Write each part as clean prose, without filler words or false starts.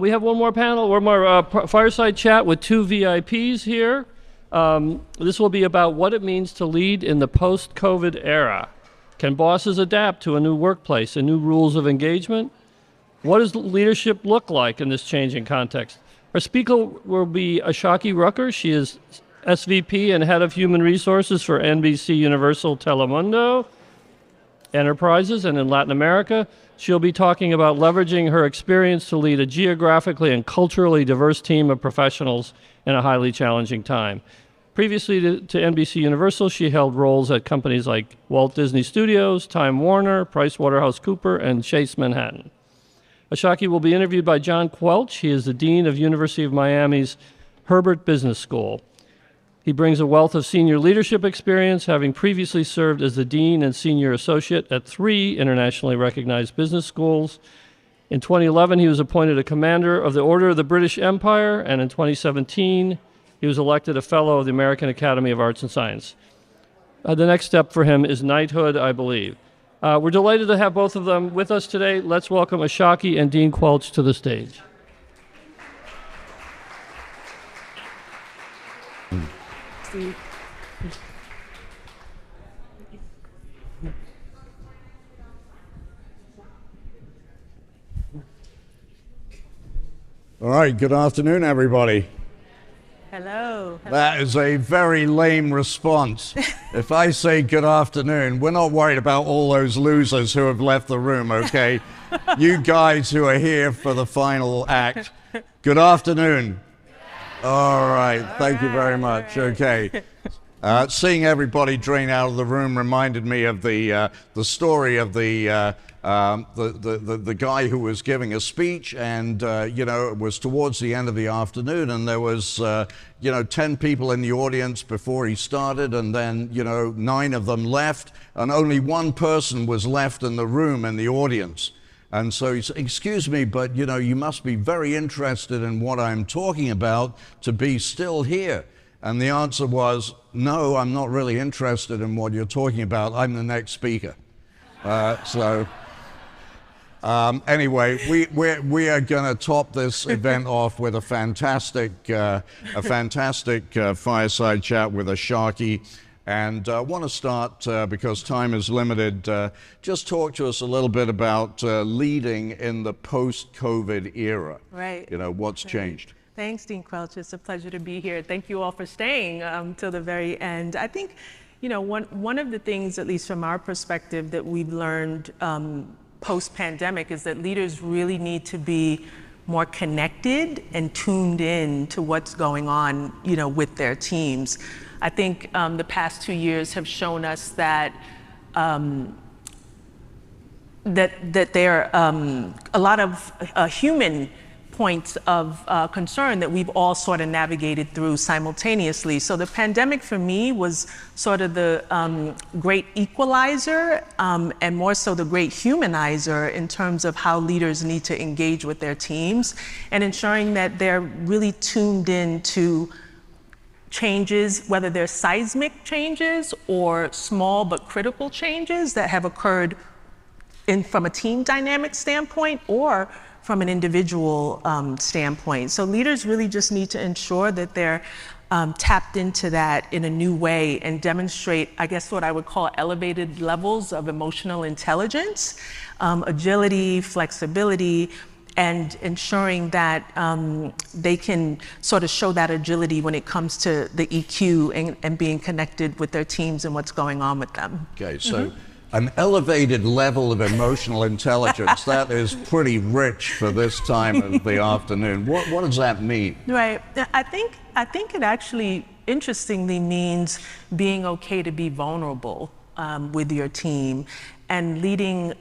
We have one more panel, one more fireside chat with two VIPs here. This will be about what it means to lead in the post-COVID era. Can bosses adapt to a new workplace and new rules of engagement? What does leadership look like in this changing context? Our speaker will be Ashaki Rucker. She is SVP and Head of Human Resources for NBCUniversal Telemundo Enterprises and in Latin America. She'll be talking about leveraging her experience to lead a geographically and culturally diverse team of professionals in a highly challenging time. Previously to NBCUniversal, she held roles at companies like Walt Disney Studios, Time Warner, PricewaterhouseCoopers, and Chase Manhattan. Ashaki will be interviewed by John Quelch. He is the Dean of University of Miami's Herbert Business School. He brings a wealth of senior leadership experience, having previously served as the Dean and Senior Associate at 3 internationally recognized business schools. In 2011, he was appointed a Commander of the Order of the British Empire, and in 2017, he was elected a Fellow of the American Academy of Arts and Science. The next step for him is knighthood, I believe. We're delighted to have both of them with us today. Let's welcome Ashaki and Dean Quelch to the stage. All right, good afternoon, everybody. Hello. That is a very lame response. If I say good afternoon, we're not worried about all those losers who have left the room, okay? You guys who are here for the final act, good afternoon. All right, thank you very much. Okay. Seeing everybody drain out of the room reminded me of the story of the guy who was giving a speech, and it was towards the end of the afternoon, and there was 10 people in the audience before he started, and then 9 of them left, and only one person was left in the room in the audience. And so he said, "Excuse me, but you must be very interested in what I'm talking about to be still here." And the answer was, "No, I'm not really interested in what you're talking about. I'm the next speaker." Anyway, we are going to top this event off with a fantastic fireside chat with Ashaki. And I want to start, because time is limited, just talk to us a little bit about leading in the post-COVID era. Right. What's changed? Thanks, Dean Quelch. It's a pleasure to be here. Thank you all for staying till the very end. I think, one of the things, at least from our perspective, that we've learned post-pandemic is that leaders really need to be more connected and tuned in to what's going on, with their teams. I think the past 2 years have shown us that that there are a lot of human points of concern that we've all sort of navigated through simultaneously. So the pandemic for me was sort of the great equalizer and more so the great humanizer in terms of how leaders need to engage with their teams and ensuring that they're really tuned in to changes, whether they're seismic changes or small but critical changes that have occurred from a team dynamic standpoint or from an individual standpoint. So leaders really just need to ensure that they're tapped into that in a new way and demonstrate, I guess, what I would call elevated levels of emotional intelligence, agility, flexibility, and ensuring that they can sort of show that agility when it comes to the EQ and being connected with their teams and what's going on with them. Okay, so an elevated level of emotional intelligence, that is pretty rich for this time of the afternoon. What does that mean? Right, I think it actually interestingly means being okay to be vulnerable with your team and leading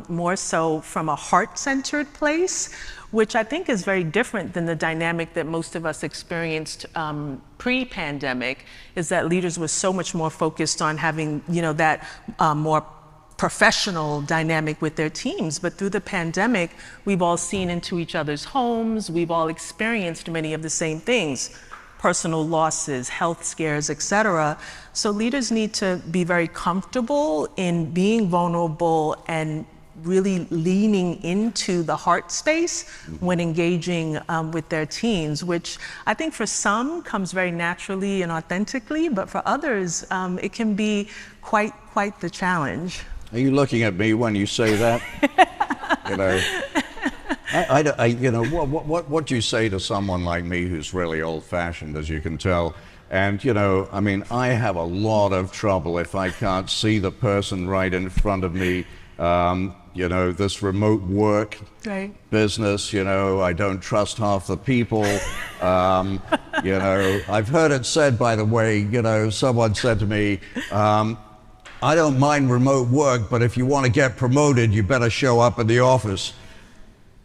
more so from a heart-centered place, which I think is very different than the dynamic that most of us experienced pre-pandemic, is that leaders were so much more focused on having, that more professional dynamic with their teams. But through the pandemic, we've all seen into each other's homes, we've all experienced many of the same things, personal losses, health scares, etc. So leaders need to be very comfortable in being vulnerable and really leaning into the heart space when engaging with their teams, which I think for some comes very naturally and authentically, but for others, it can be quite the challenge. Are you looking at me when you say that? You know, you know, what do you say to someone like me who's really old-fashioned, as you can tell? And, you know, I mean, I have a lot of trouble if I can't see the person right in front of me. You know, this remote work business, you know, I don't trust half the people. You know, I've heard it said, by the way, you know, someone said to me, I don't mind remote work, but if you want to get promoted, you better show up in the office.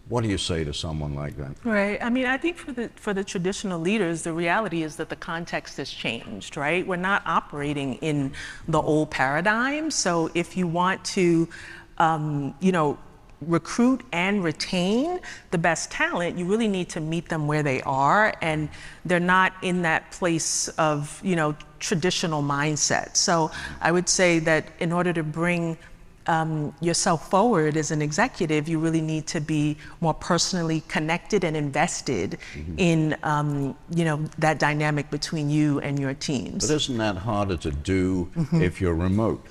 What do you say to someone like that? Right. I mean, I think for the traditional leaders, the reality is that the context has changed, right? We're not operating in the old paradigm. So if you want to, you know, recruit and retain the best talent, you really need to meet them where they are, and they're not in that place of, you know, traditional mindset. So I would say that in order to bring yourself forward as an executive, you really need to be more personally connected and invested in, you know, that dynamic between you and your teams. But isn't that harder to do if you're remote?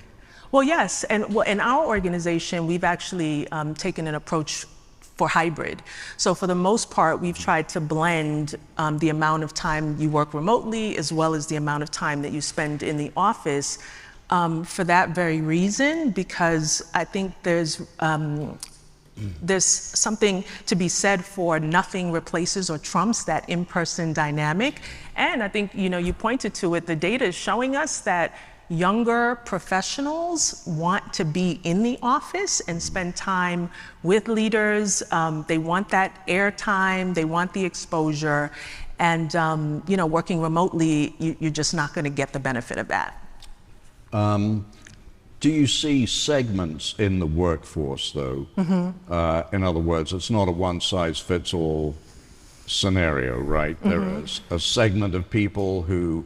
Well, yes, and in our organization, we've actually taken an approach for hybrid. So for the most part, we've tried to blend the amount of time you work remotely as well as the amount of time that you spend in the office. For that very reason, because I think there's something to be said for nothing replaces or trumps that in-person dynamic. And I think, you know, you pointed to it, the data is showing us that younger professionals want to be in the office and spend time with leaders. They want that airtime, they want the exposure. And, you know, working remotely, you're just not going to get the benefit of that. Do you see segments in the workforce, though? In other words, it's not a one-size-fits-all scenario, right? There is a segment of people who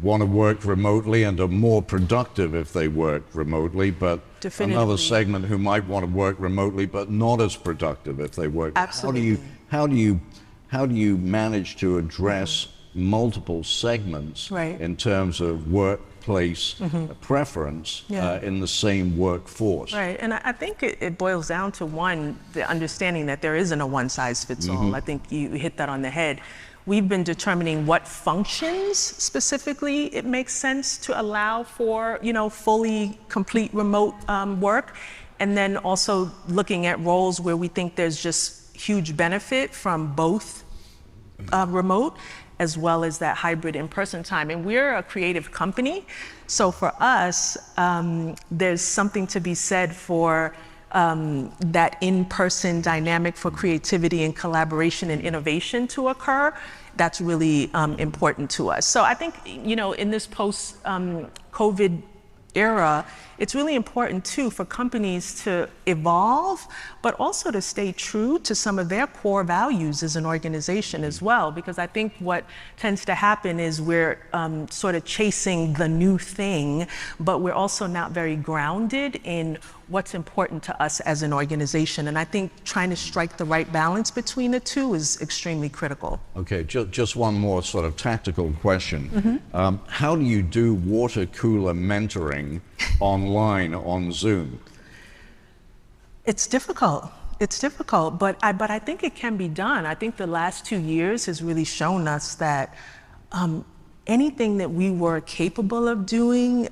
want to work remotely and are more productive if they work remotely, but another segment who might want to work remotely but not as productive if they work. Absolutely. How do you manage to address multiple segments in terms of workplace preference in the same workforce? Right, and I think it boils down to, one, the understanding that there isn't a one-size-fits-all. I think you hit that on the head. We've been determining what functions specifically it makes sense to allow for, you know, fully complete remote work, and then also looking at roles where we think there's just huge benefit from both remote as well as that hybrid in-person time. And we're a creative company, so for us, there's something to be said for that in-person dynamic for creativity and collaboration and innovation to occur. That's really important to us. So I think, you know, in this post-COVID era, it's really important too for companies to evolve, but also to stay true to some of their core values as an organization as well. Because I think what tends to happen is we're sort of chasing the new thing, but we're also not very grounded in what's important to us as an organization. And I think trying to strike the right balance between the two is extremely critical. Okay, just one more sort of tactical question. How do you do water cooler mentoring online on Zoom? It's difficult. It's difficult, but I think it can be done. I think the last 2 years has really shown us that anything that we were capable of doing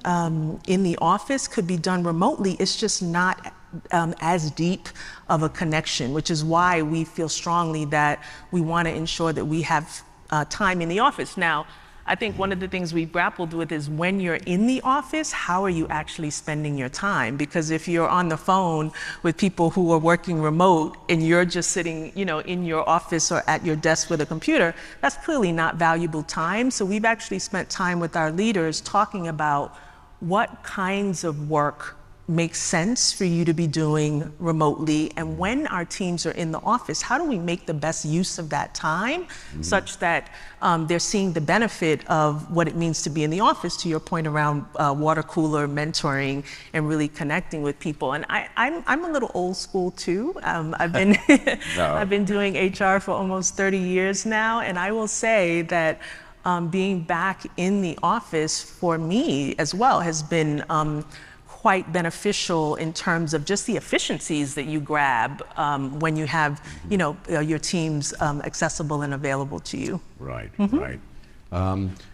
in the office could be done remotely. It's just not as deep of a connection, which is why we feel strongly that we want to ensure that we have time in the office. Now, I think one of the things we've grappled with is when you're in the office, how are you actually spending your time? Because if you're on the phone with people who are working remote and you're just sitting, you know, in your office or at your desk with a computer, that's clearly not valuable time. So we've actually spent time with our leaders talking about what kinds of work makes sense for you to be doing remotely, and when our teams are in the office, how do we make the best use of that time such that they're seeing the benefit of what it means to be in the office, to your point around water cooler mentoring and really connecting with people. And I'm a little old school too. I've been I've been doing HR for almost 30 years now, and I will say that being back in the office for me as well has been quite beneficial in terms of just the efficiencies that you grab when you have, your teams accessible and available to you. Right, right.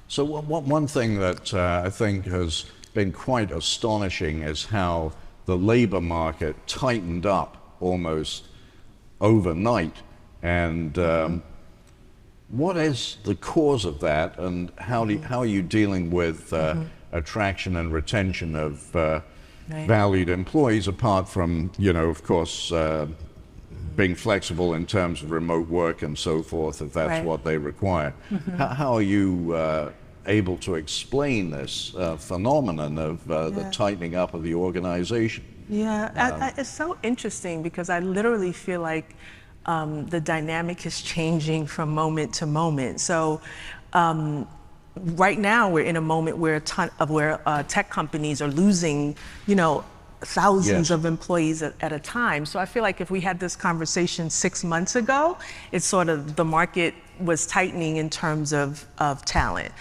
So one thing that I think has been quite astonishing is how the labor market tightened up almost overnight. And what is the cause of that, and how are you dealing with attraction and retention of valued employees, apart from, of course, being flexible in terms of remote work and so forth, if that's what they require? How are you able to explain this phenomenon of the tightening up of the organization? Yeah, it's so interesting because I literally feel like the dynamic is changing from moment to moment. So right now we're in a moment where tech companies are losing, thousands of employees at a time. So I feel like if we had this conversation 6 months ago, it's sort of the market was tightening in terms of talent.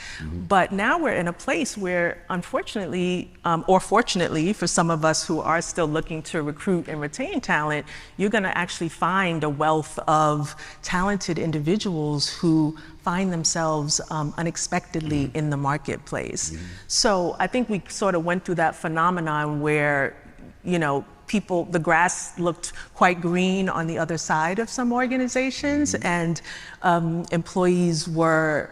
But now we're in a place where, unfortunately, or fortunately for some of us who are still looking to recruit and retain talent, you're going to actually find a wealth of talented individuals who find themselves unexpectedly in the marketplace. So I think we sort of went through that phenomenon where, the grass looked quite green on the other side of some organizations, and employees were,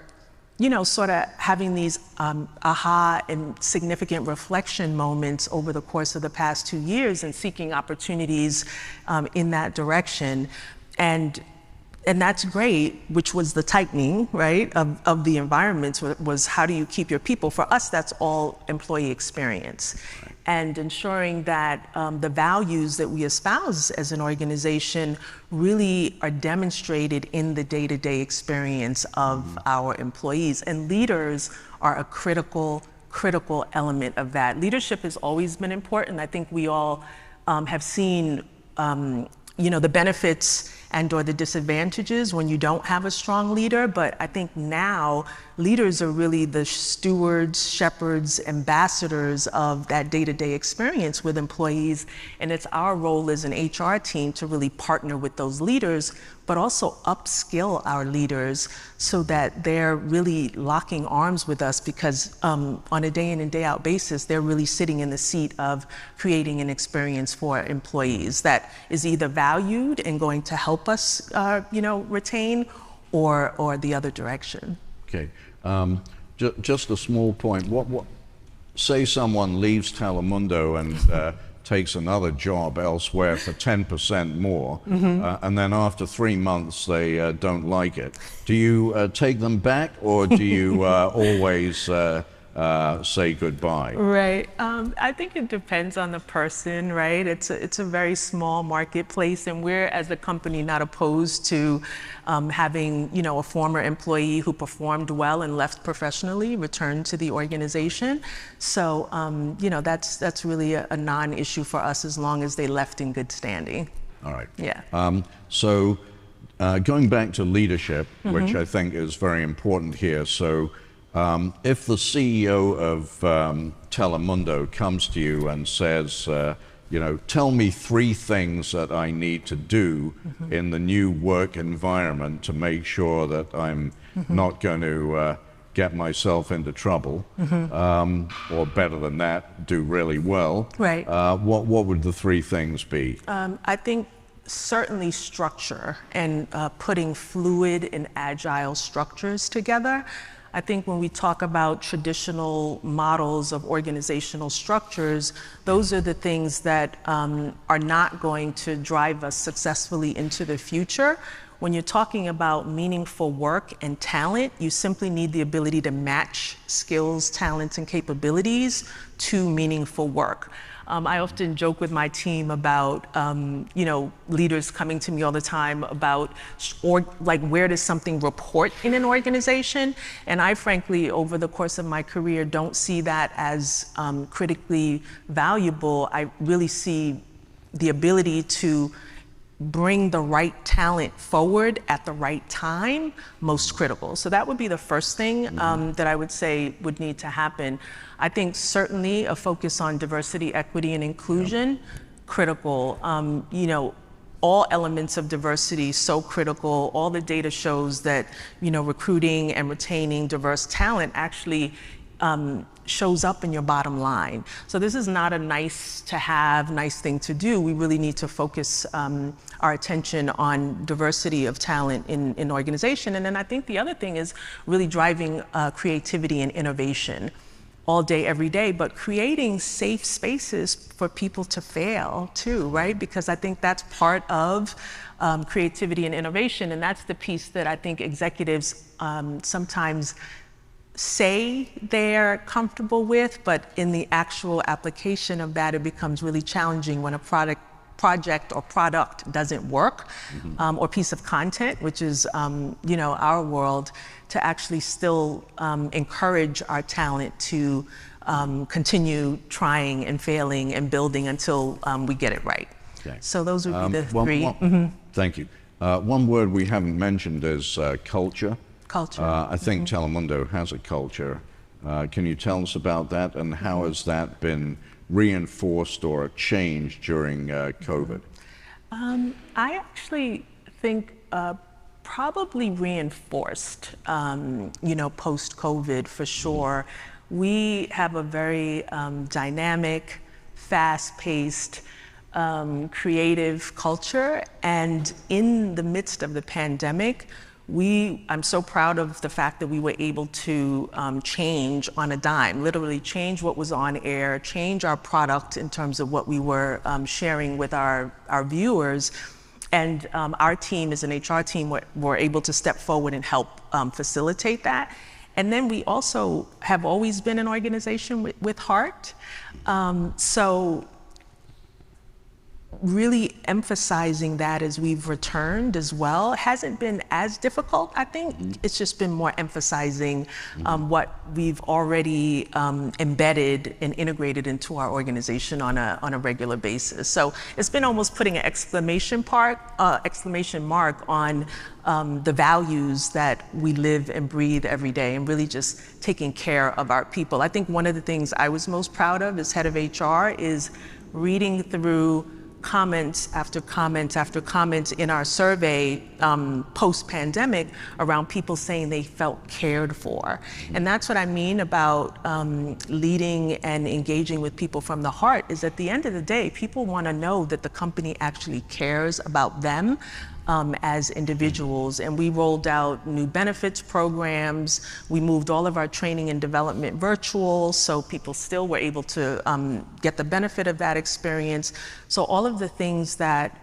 sort of having these aha and significant reflection moments over the course of the past 2 years and seeking opportunities in that direction. And that's great, which was the tightening, right, of the environments, was how do you keep your people? For us, that's all employee experience. And ensuring that the values that we espouse as an organization really are demonstrated in the day-to-day experience of our employees. And leaders are a critical element of that. Leadership has always been important. I think we all have seen the benefits and or the disadvantages when you don't have a strong leader. But I think now leaders are really the stewards, shepherds, ambassadors of that day-to-day experience with employees. And it's our role as an HR team to really partner with those leaders, but also upskill our leaders so that they're really locking arms with us, because on a day in and day out basis, they're really sitting in the seat of creating an experience for employees that is either valued and going to help us, retain, or the other direction. Okay, just a small point. What? Say someone leaves Telemundo and takes another job elsewhere for 10% more, and then after 3 months they don't like it. Do you take them back, or do you always say goodbye? Right. I think it depends on the person, right? It's a very small marketplace, and we're, as a company, not opposed to having, a former employee who performed well and left professionally return to the organization. So, that's really a non-issue for us as long as they left in good standing. All right. Yeah. So, going back to leadership, which I think is very important here. So, if the CEO of Telemundo comes to you and says, tell me 3 things that I need to do in the new work environment to make sure that I'm not going to get myself into trouble, or better than that, do really well. Right. What would the 3 things be? I think certainly structure and putting fluid and agile structures together. I think when we talk about traditional models of organizational structures, those are the things that are not going to drive us successfully into the future. When you're talking about meaningful work and talent, you simply need the ability to match skills, talents, and capabilities to meaningful work. I often joke with my team about, leaders coming to me all the time about, or like, where does something report in an organization? And I frankly, over the course of my career, don't see that as critically valuable. I really see the ability to bring the right talent forward at the right time most critical. So that would be the first thing that I would say would need to happen. I think certainly a focus on diversity, equity, and inclusion, critical. All elements of diversity, so critical. All the data shows that, recruiting and retaining diverse talent actually shows up in your bottom line. So this is not a nice to have, nice thing to do. We really need to focus our attention on diversity of talent in organization. And then I think the other thing is really driving creativity and innovation all day, every day, but creating safe spaces for people to fail too, right? Because I think that's part of creativity and innovation. And that's the piece that I think executives sometimes say they're comfortable with, but in the actual application of that, it becomes really challenging when a project or product doesn't work, or piece of content, which is our world, to actually still encourage our talent to continue trying and failing and building until we get it right. Okay. So those would be the three. Thank you. One word we haven't mentioned is culture. Culture. I think Telemundo has a culture. Can you tell us about that, and how has that been reinforced or changed during COVID? I actually think probably reinforced, post-COVID for sure. We have a very dynamic, fast-paced, creative culture, and in the midst of the pandemic, I'm so proud of the fact that we were able to change on a dime, literally change what was on air, change our product in terms of what we were sharing with our viewers. And our team, as an HR team, were able to step forward and help facilitate that. And then we also have always been an organization with heart. So really emphasizing that as we've returned as well hasn't been as difficult, I think. It's just been more emphasizing what we've already embedded and integrated into our organization on a regular basis. So it's been almost putting an exclamation mark on the values that we live and breathe every day, and really just taking care of our people. I think one of the things I was most proud of as head of HR is reading through comments after comments after comments in our survey post-pandemic around people saying they felt cared for. And that's what I mean about leading and engaging with people from the heart, is at the end of the day, people want to know that the company actually cares about them as individuals. And we rolled out new benefits programs. We moved all of our training and development virtual, so people still were able to get the benefit of that experience. So all of the things that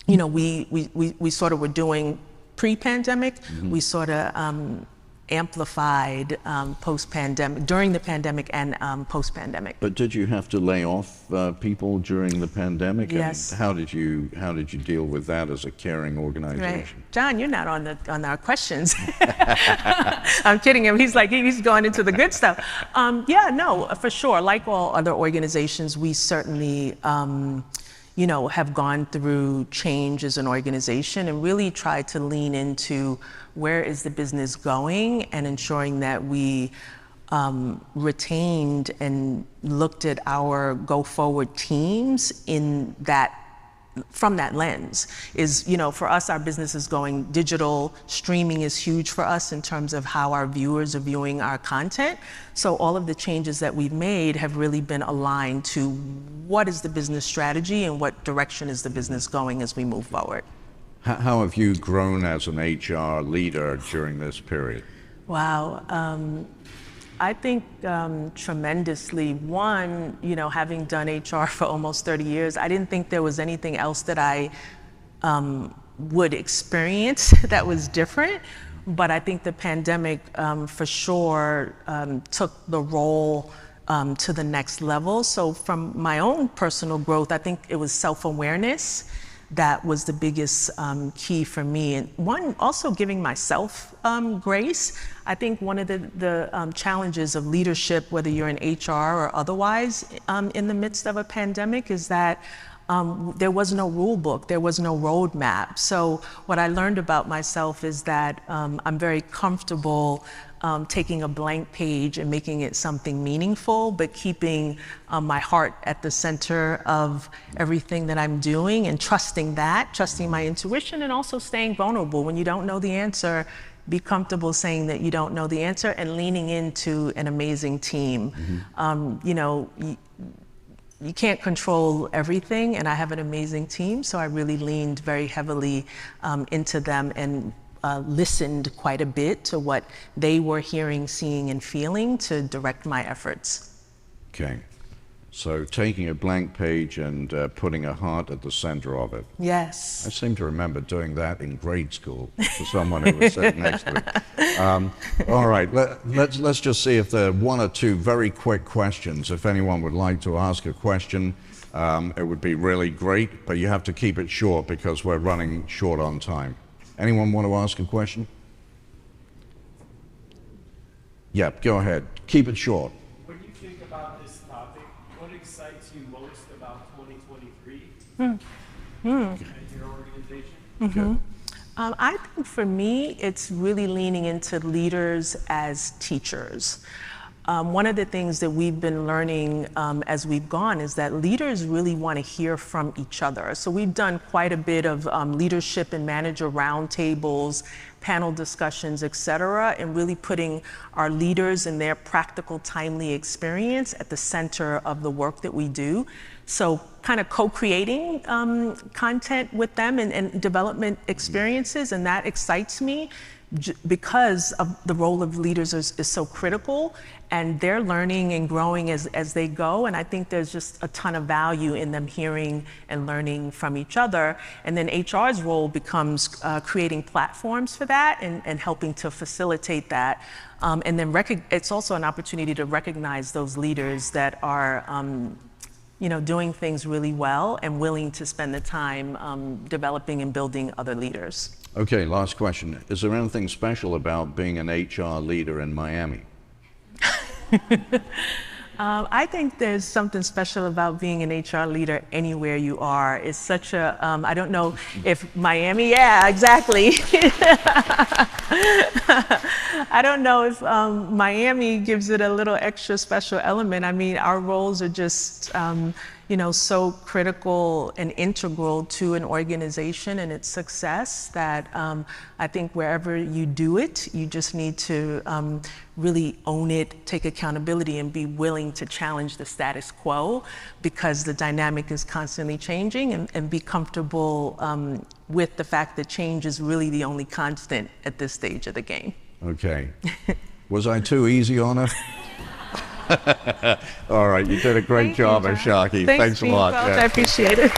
we sort of were doing pre-pandemic, we sort of amplified post-pandemic, during the pandemic and post-pandemic. But did you have to lay off people during the pandemic? Yes. And how did you deal with that as a caring organization? Right. John, you're not on our questions. I'm kidding him. He's going into the good stuff. Yeah, no, for sure. Like all other organizations, we certainly have gone through change as an organization and really tried to lean into where is the business going, and ensuring that we retained and looked at our go-forward teams in that, from that lens. Is, for us, our business is going digital. Streaming is huge for us in terms of how our viewers are viewing our content. So all of the changes that we've made have really been aligned to what is the business strategy and what direction is the business going as we move forward. How have you grown as an HR leader during this period? Wow. I think tremendously. One, having done HR for almost 30 years, I didn't think there was anything else that I would experience that was different. But I think the pandemic, for sure, took the role to the next level. So from my own personal growth, I think it was self-awareness that was the biggest key for me. And one, also giving myself grace. I think one of the challenges of leadership, whether you're in HR or otherwise in the midst of a pandemic, is that there was no rule book, there was no roadmap. So what I learned about myself is that I'm very comfortable taking a blank page and making it something meaningful, but keeping my heart at the center of everything that I'm doing, and trusting my intuition, and also staying vulnerable. When you don't know the answer, be comfortable saying that you don't know the answer, and leaning into an amazing team. You know, you can't control everything, and I have an amazing team, so I really leaned very heavily into them, and listened quite a bit to what they were hearing, seeing, and feeling to direct my efforts. Okay. So taking a blank page and putting a heart at the center of it. Yes. I seem to remember doing that in grade school for someone who was sitting next to me. All right, let's just see if there are one or two very quick questions. If anyone would like to ask a question, it would be really great, but you have to keep it short because we're running short on time. Anyone want to ask a question? Yeah, go ahead. Keep it short. When you think about this topic, what excites you most about 2023 and your organization? I think for me, it's really leaning into leaders as teachers. One of the things that we've been learning as we've gone is that leaders really want to hear from each other. So we've done quite a bit of leadership and manager roundtables, panel discussions, et cetera, and really putting our leaders and their practical, timely experience at the center of the work that we do. So kind of co-creating content with them and development experiences, and that excites me because of the role of leaders is so critical, and they're learning and growing as they go. And I think there's just a ton of value in them hearing and learning from each other. And then HR's role becomes creating platforms for that and helping to facilitate that. And then it's also an opportunity to recognize those leaders that are doing things really well and willing to spend the time developing and building other leaders. Okay, last question. Is there anything special about being an HR leader in Miami? I think there's something special about being an HR leader anywhere you are. It's such a, I don't know if Miami, yeah, exactly. I don't know if Miami gives it a little extra special element. I mean, our roles are just, so critical and integral to an organization and its success that I think wherever you do it, you just need to really own it, take accountability, and be willing to challenge the status quo, because the dynamic is constantly changing, and be comfortable with the fact that change is really the only constant at this stage of the game. Okay. Was I too easy on her? All right, you did a great job, Ashaki. Thanks a lot. I appreciate it.